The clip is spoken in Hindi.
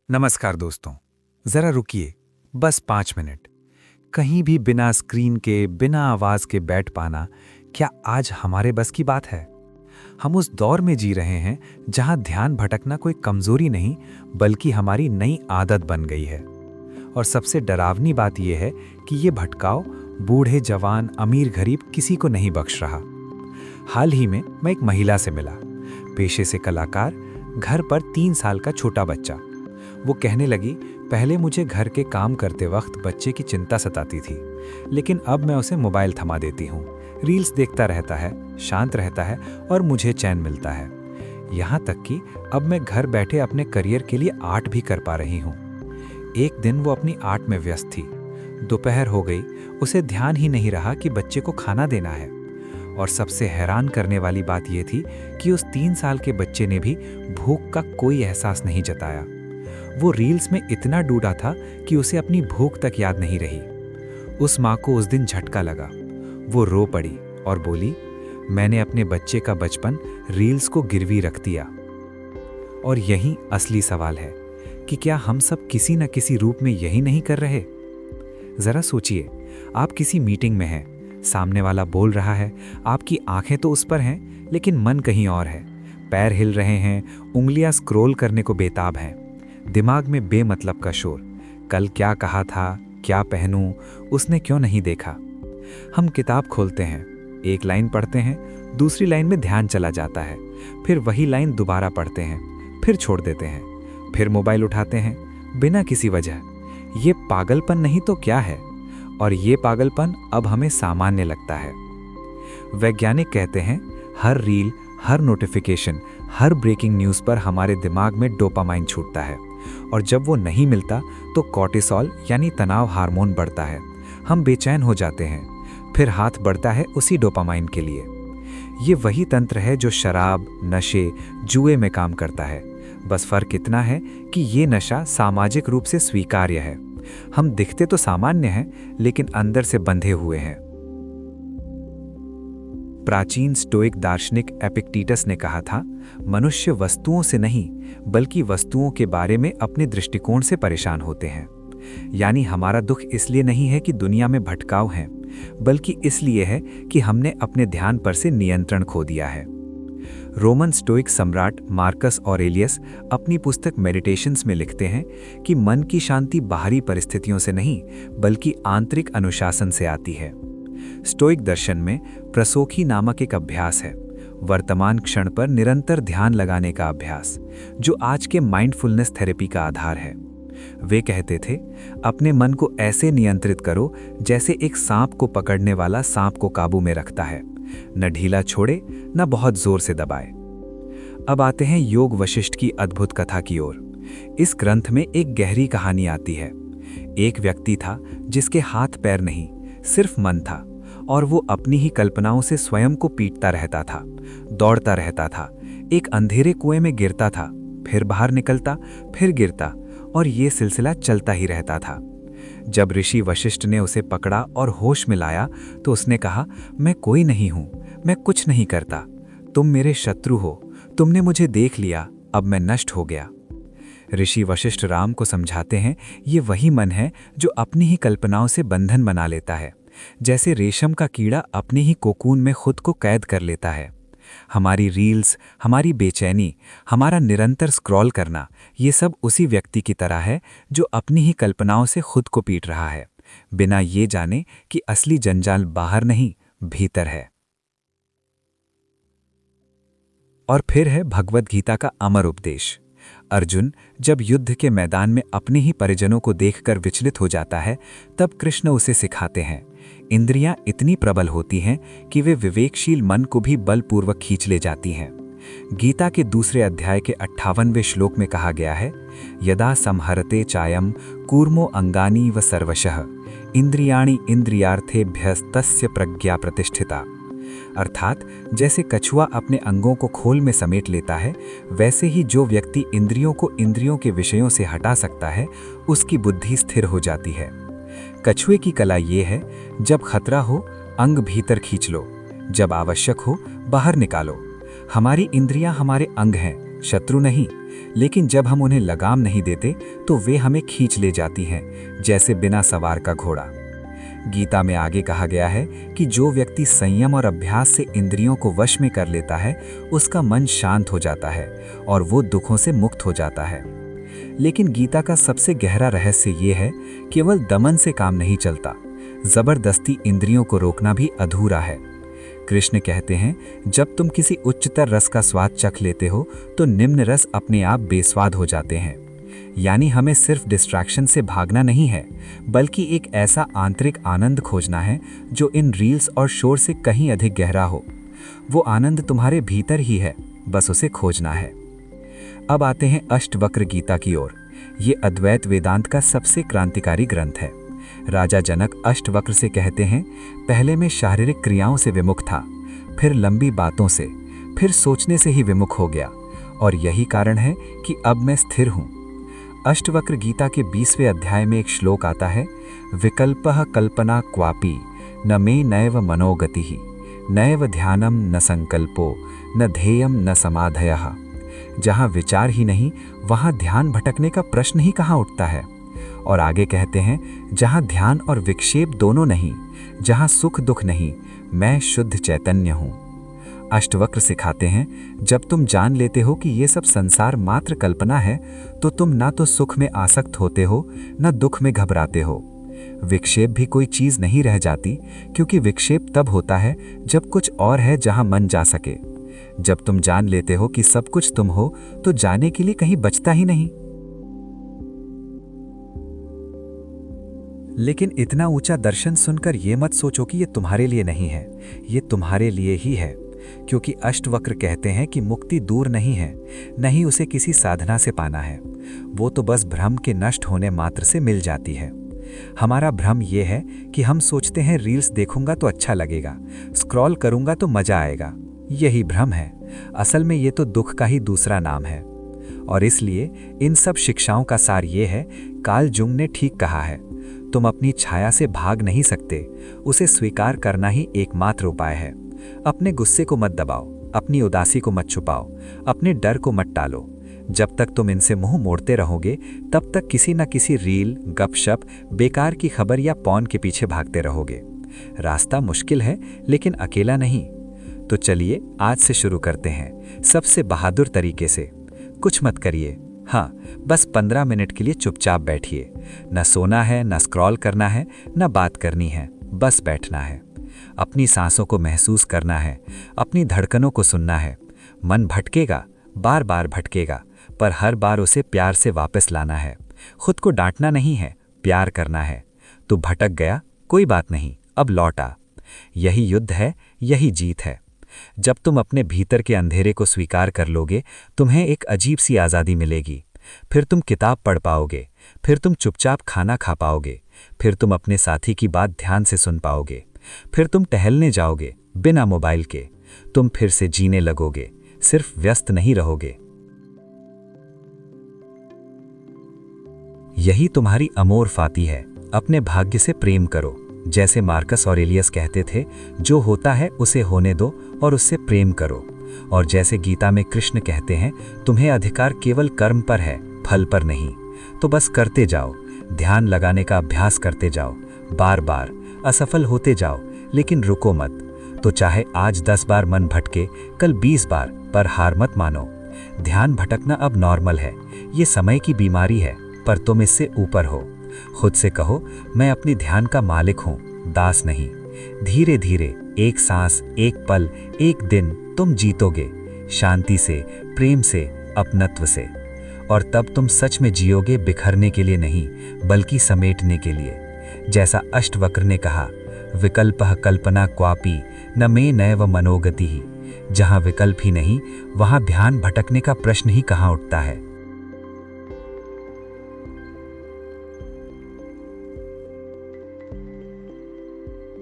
नमस्कार दोस्तों। जरा रुकिए, बस 5 मिनट। कहीं भी बिना स्क्रीन के, बिना आवाज के बैठ पाना, क्या आज हमारे बस की बात है? हम उस दौर में जी रहे हैं जहां ध्यान भटकना कोई कमजोरी नहीं, बल्कि हमारी नई आदत बन गई है। और सबसे डरावनी बात यह है कि ये भटकाव बूढ़े, जवान, अमीर, गरीब किसी को नहीं बख्श रहा। हाल ही में मैं एक महिला से मिला, पेशे से कलाकार, घर पर 3 साल का छोटा बच्चा। वो कहने लगी, पहले मुझे घर के काम करते वक्त बच्चे की चिंता सताती थी, लेकिन अब मैं उसे मोबाइल थमा देती हूँ। रील्स देखता रहता है, शांत रहता है और मुझे चैन मिलता है। यहाँ तक कि अब मैं घर बैठे अपने करियर के लिए आर्ट भी कर पा रही हूँ। एक दिन वो अपनी आर्ट में व्यस्त थी। दोपहर हो गई, उसे ध्यान ही नहीं रहा कि बच्चे को खाना देना है। और सबसे हैरान करने वाली बात यह थी कि उस 3 साल के बच्चे ने भी भूख का कोई एहसास नहीं जताया। वो रील्स में इतना डूबा था कि उसे अपनी भूख तक याद नहीं रही। उस माँ को उस दिन झटका लगा। वो रो पड़ी और बोली, मैंने अपने बच्चे का बचपन रील्स को गिरवी रख दिया। और यही असली सवाल है कि क्या हम सब किसी न किसी रूप में यही नहीं कर रहे? जरा सोचिए, आप किसी मीटिंग में हैं, सामने वाला बोल रहा है, आपकी आंखें तो उस पर हैं, लेकिन मन कहीं और है। पैर हिल रहे हैं, उंगलियां स्क्रॉल करने को बेताब हैं। दिमाग में बेमतलब का शोर, कल क्या कहा था, क्या पहनूं, उसने क्यों नहीं देखा। हम किताब खोलते हैं, एक लाइन पढ़ते हैं, दूसरी लाइन में ध्यान चला जाता है, फिर वही लाइन दोबारा पढ़ते हैं, फिर छोड़ देते हैं, फिर मोबाइल उठाते हैं बिना किसी वजह। ये पागलपन नहीं तो क्या है? और ये पागलपन अब हमें सामान्य लगता है। वैज्ञानिक कहते हैं, हर रील, हर नोटिफिकेशन, हर ब्रेकिंग न्यूज़ पर हमारे दिमाग में डोपामाइन छूटता है, और जब वो नहीं मिलता तो कॉर्टिसोल यानी तनाव हार्मोन बढ़ता है। हम बेचैन हो जाते हैं, फिर हाथ बढ़ता है उसी डोपामाइन के लिए। ये वही तंत्र है जो शराब, नशे, जुए में काम करता है। बस फर्क इतना है कि ये नशा सामाजिक रूप से स्वीकार्य है। हम दिखते तो सामान्य हैं, लेकिन अंदर से बंधे हुए हैं। प्राचीन स्टोइक दार्शनिक एपिक्टेटस ने कहा था, मनुष्य वस्तुओं से नहीं, बल्कि वस्तुओं के बारे में अपने दृष्टिकोण से परेशान होते हैं। यानी हमारा दुख इसलिए नहीं है कि दुनिया में भटकाव है, बल्कि इसलिए है कि हमने अपने ध्यान पर से नियंत्रण खो दिया है। रोमन स्टोइक सम्राट मार्कस ऑरेलियस अपनी पुस्तक मेडिटेशंस में लिखते हैं कि मन की शांति बाहरी परिस्थितियों से नहीं, बल्कि आंतरिक अनुशासन से आती है। स्टोइक दर्शन में प्रसोखी नामक एक अभ्यास है, वर्तमान क्षण पर निरंतर ध्यान लगाने का अभ्यास, जो आज के माइंडफुलनेस थेरेपी का आधार है। वे कहते थे, अपने मन को ऐसे नियंत्रित करो जैसे एक सांप को पकड़ने वाला सांप को काबू में रखता है, न ढीला छोड़े न बहुत जोर से दबाए। अब आते हैं योग वशिष्ठ की अद्भुत कथा की ओर। इस ग्रंथ में एक गहरी कहानी आती है। एक व्यक्ति था जिसके हाथ पैर नहीं, सिर्फ मन था, और वो अपनी ही कल्पनाओं से स्वयं को पीटता रहता था, दौड़ता रहता था, एक अंधेरे कुएं में गिरता था, फिर बाहर निकलता, फिर गिरता, और ये सिलसिला चलता ही रहता था। जब ऋषि वशिष्ठ ने उसे पकड़ा और होश में लाया तो उसने कहा, मैं कोई नहीं हूं, मैं कुछ नहीं करता, तुम मेरे शत्रु हो, तुमने मुझे देख लिया, अब मैं नष्ट हो गया। ऋषि वशिष्ठ राम को समझाते हैं, ये वही मन है जो अपनी ही कल्पनाओं से बंधन बना लेता है, जैसे रेशम का कीड़ा अपने ही कोकून में खुद को कैद कर लेता है। हमारी रील्स, हमारी बेचैनी, हमारा निरंतर स्क्रॉल करना, ये सब उसी व्यक्ति की तरह है जो अपनी ही कल्पनाओं से खुद को पीट रहा है, बिना ये जाने कि असली जंजाल बाहर नहीं, भीतर है। और फिर है भगवद गीता का अमर उपदेश। अर्जुन जब युद्ध के मैदान में अपने ही परिजनों को देखकर विचलित हो जाता है, तब कृष्ण उसे सिखाते हैं, इंद्रियां इतनी प्रबल होती हैं कि वे विवेकशील मन को भी बलपूर्वक खींच ले जाती हैं। गीता के दूसरे अध्याय के 58वें श्लोक में कहा गया है, यदा संहरते चायम कूर्मो अंगानी व सर्वशः इंद्रियाणि इंद्रियार्थेभ्यस्तस्य प्रज्ञा प्रतिष्ठिता। अर्थात जैसे कछुआ अपने अंगों को खोल में समेट लेता है, वैसे ही जो व्यक्ति इंद्रियों को इंद्रियों के विषयों से हटा सकता है, उसकी बुद्धि स्थिर हो जाती है। कछुए की कला ये है, जब खतरा हो अंग भीतर खींच लो, जब आवश्यक हो बाहर निकालो। हमारी इंद्रियां हमारे अंग हैं शत्रु नहीं, लेकिन जब हम उन्हें लगाम नहीं देते तो वे हमें खींच ले जाती हैं, जैसे बिना सवार का घोड़ा। गीता में आगे कहा गया है कि जो व्यक्ति संयम और अभ्यास से इंद्रियों को वश में कर लेता है, उसका मन शांत हो जाता है और वो दुखों से मुक्त हो जाता है। लेकिन गीता का सबसे गहरा रहस्य ये है, केवल दमन से काम नहीं चलता, जबरदस्ती इंद्रियों को रोकना भी अधूरा है। कृष्ण कहते हैं, जब तुम किसी उच्चतर रस का स्वाद चख लेते हो तो निम्न रस अपने आप बेस्वाद हो जाते हैं। यानी हमें सिर्फ डिस्ट्रैक्शन से भागना नहीं है, बल्कि एक ऐसा आंतरिक आनंद खोजना है जो इन रील्स और शोर से कहीं अधिक गहरा हो। वो आनंद तुम्हारे भीतर ही है, बस उसे खोजना है। अब आते हैं अष्टवक्र गीता की ओर। ये अद्वैत वेदांत का सबसे क्रांतिकारी ग्रंथ है। राजा जनक अष्टवक्र से कहते हैं, पहले मैं शारीरिक क्रियाओं से विमुख था, फिर लंबी बातों से, फिर सोचने से ही विमुख हो गया, और यही कारण है कि अब मैं स्थिर हूँ। अष्टवक्र गीता के 20वें अध्याय में एक श्लोक आता है, विकल्पः कल्पना क्वापि न मे नैव मनोगतिः नैव ध्यानम न संकल्पो न ध्येयम न समाधयः। जहाँ विचार ही नहीं, वहाँ ध्यान भटकने का प्रश्न ही कहाँ उठता है। और आगे कहते हैं, जहाँ ध्यान और विक्षेप दोनों नहीं, जहाँ सुख दुख नहीं, मैं शुद्ध चैतन्य हूँ। अष्टवक्र सिखाते हैं, जब तुम जान लेते हो कि ये सब संसार मात्र कल्पना है, तो तुम ना तो सुख में आसक्त होते हो, न दुख में घबराते हो। विक्षेप भी कोई चीज नहीं रह जाती, क्योंकि विक्षेप तब होता है जब कुछ और है जहां मन जा सके। जब तुम जान लेते हो कि सब कुछ तुम हो, तो जाने के लिए कहीं बचता ही नहीं। लेकिन इतना ऊंचा दर्शन सुनकर ये मत सोचो कि ये तुम्हारे लिए नहीं है, ये तुम्हारे लिए ही है। क्योंकि अष्टवक्र कहते हैं कि मुक्ति दूर नहीं है, नहीं उसे किसी साधना से पाना है, वो तो बस भ्रम के नष्ट होने मात्र से मिल जाती है। हमारा भ्रम ये है कि हम सोचते हैं रील्स देखूंगा तो अच्छा लगेगा, स्क्रॉल करूंगा तो मजा आएगा। यही भ्रम है। असल में ये तो दुख का ही दूसरा नाम है। और इसलिए इन सब शिक्षाओं का सार ये है, कार्ल जुंग ने ठीक कहा है, तुम अपनी छाया से भाग नहीं सकते, उसे स्वीकार करना ही एकमात्र उपाय है। अपने गुस्से को मत दबाओ, अपनी उदासी को मत छुपाओ, अपने डर को मत टालो। जब तक तुम इनसे मुंह मोड़ते रहोगे, तब तक किसी न किसी रील, गपशप, बेकार की खबर या पॉन के पीछे भागते रहोगे। रास्ता मुश्किल है, लेकिन अकेला नहीं। तो चलिए आज से शुरू करते हैं, सबसे बहादुर तरीके से। कुछ मत करिए, हाँ, बस 15 मिनट के लिए चुपचाप बैठिए। न सोना है, न स्क्रॉल करना है, न बात करनी है, बस बैठना है। अपनी सांसों को महसूस करना है, अपनी धड़कनों को सुनना है। मन भटकेगा, बार बार भटकेगा, पर हर बार उसे प्यार से वापस लाना है। खुद को डांटना नहीं है, प्यार करना है। तू भटक गया, कोई बात नहीं, अब लौट आ। यही युद्ध है, यही जीत है। जब तुम अपने भीतर के अंधेरे को स्वीकार कर लोगे, तुम्हें एक अजीब सी आज़ादी मिलेगी। फिर तुम किताब पढ़ पाओगे, फिर तुम चुपचाप खाना खा पाओगे, फिर तुम अपने साथी की बात ध्यान से सुन पाओगे, फिर तुम टहलने जाओगे बिना मोबाइल के। तुम फिर से जीने लगोगे, सिर्फ व्यस्त नहीं रहोगे। यही तुम्हारी अमोर फाती है। अपने भाग्य से प्रेम करो। जैसे मार्कस ऑरेलियस कहते थे, जो होता है उसे होने दो और उससे प्रेम करो। और जैसे गीता में कृष्ण कहते हैं, तुम्हें अधिकार केवल कर्म पर है, फल पर नहीं। तो बस करते जाओ, ध्यान लगाने का अभ्यास करते जाओ, बार बार। असफल होते जाओ, लेकिन रुको मत। तो चाहे आज 10 बार मन भटके, कल 20 बार, पर हार मत मानो। ध्यान भटकना अब नॉर्मल है, ये समय की बीमारी है, पर तुम इससे ऊपर हो। खुद से कहो, मैं अपनी ध्यान का मालिक हूँ, दास नहीं। धीरे धीरे, एक सांस, एक पल, एक दिन तुम जीतोगे, शांति से, प्रेम से, अपनत्व से। और तब तुम सच में जियोगे, बिखरने के लिए नहीं, बल्कि समेटने के लिए। जैसा अष्टवक्र ने कहा, विकल्पः कल्पना क्वापि न मे नैव मनोगतिः। जहाँ विकल्प ही नहीं, वहाँ ध्यान भटकने का प्रश्न ही कहाँ उठता है।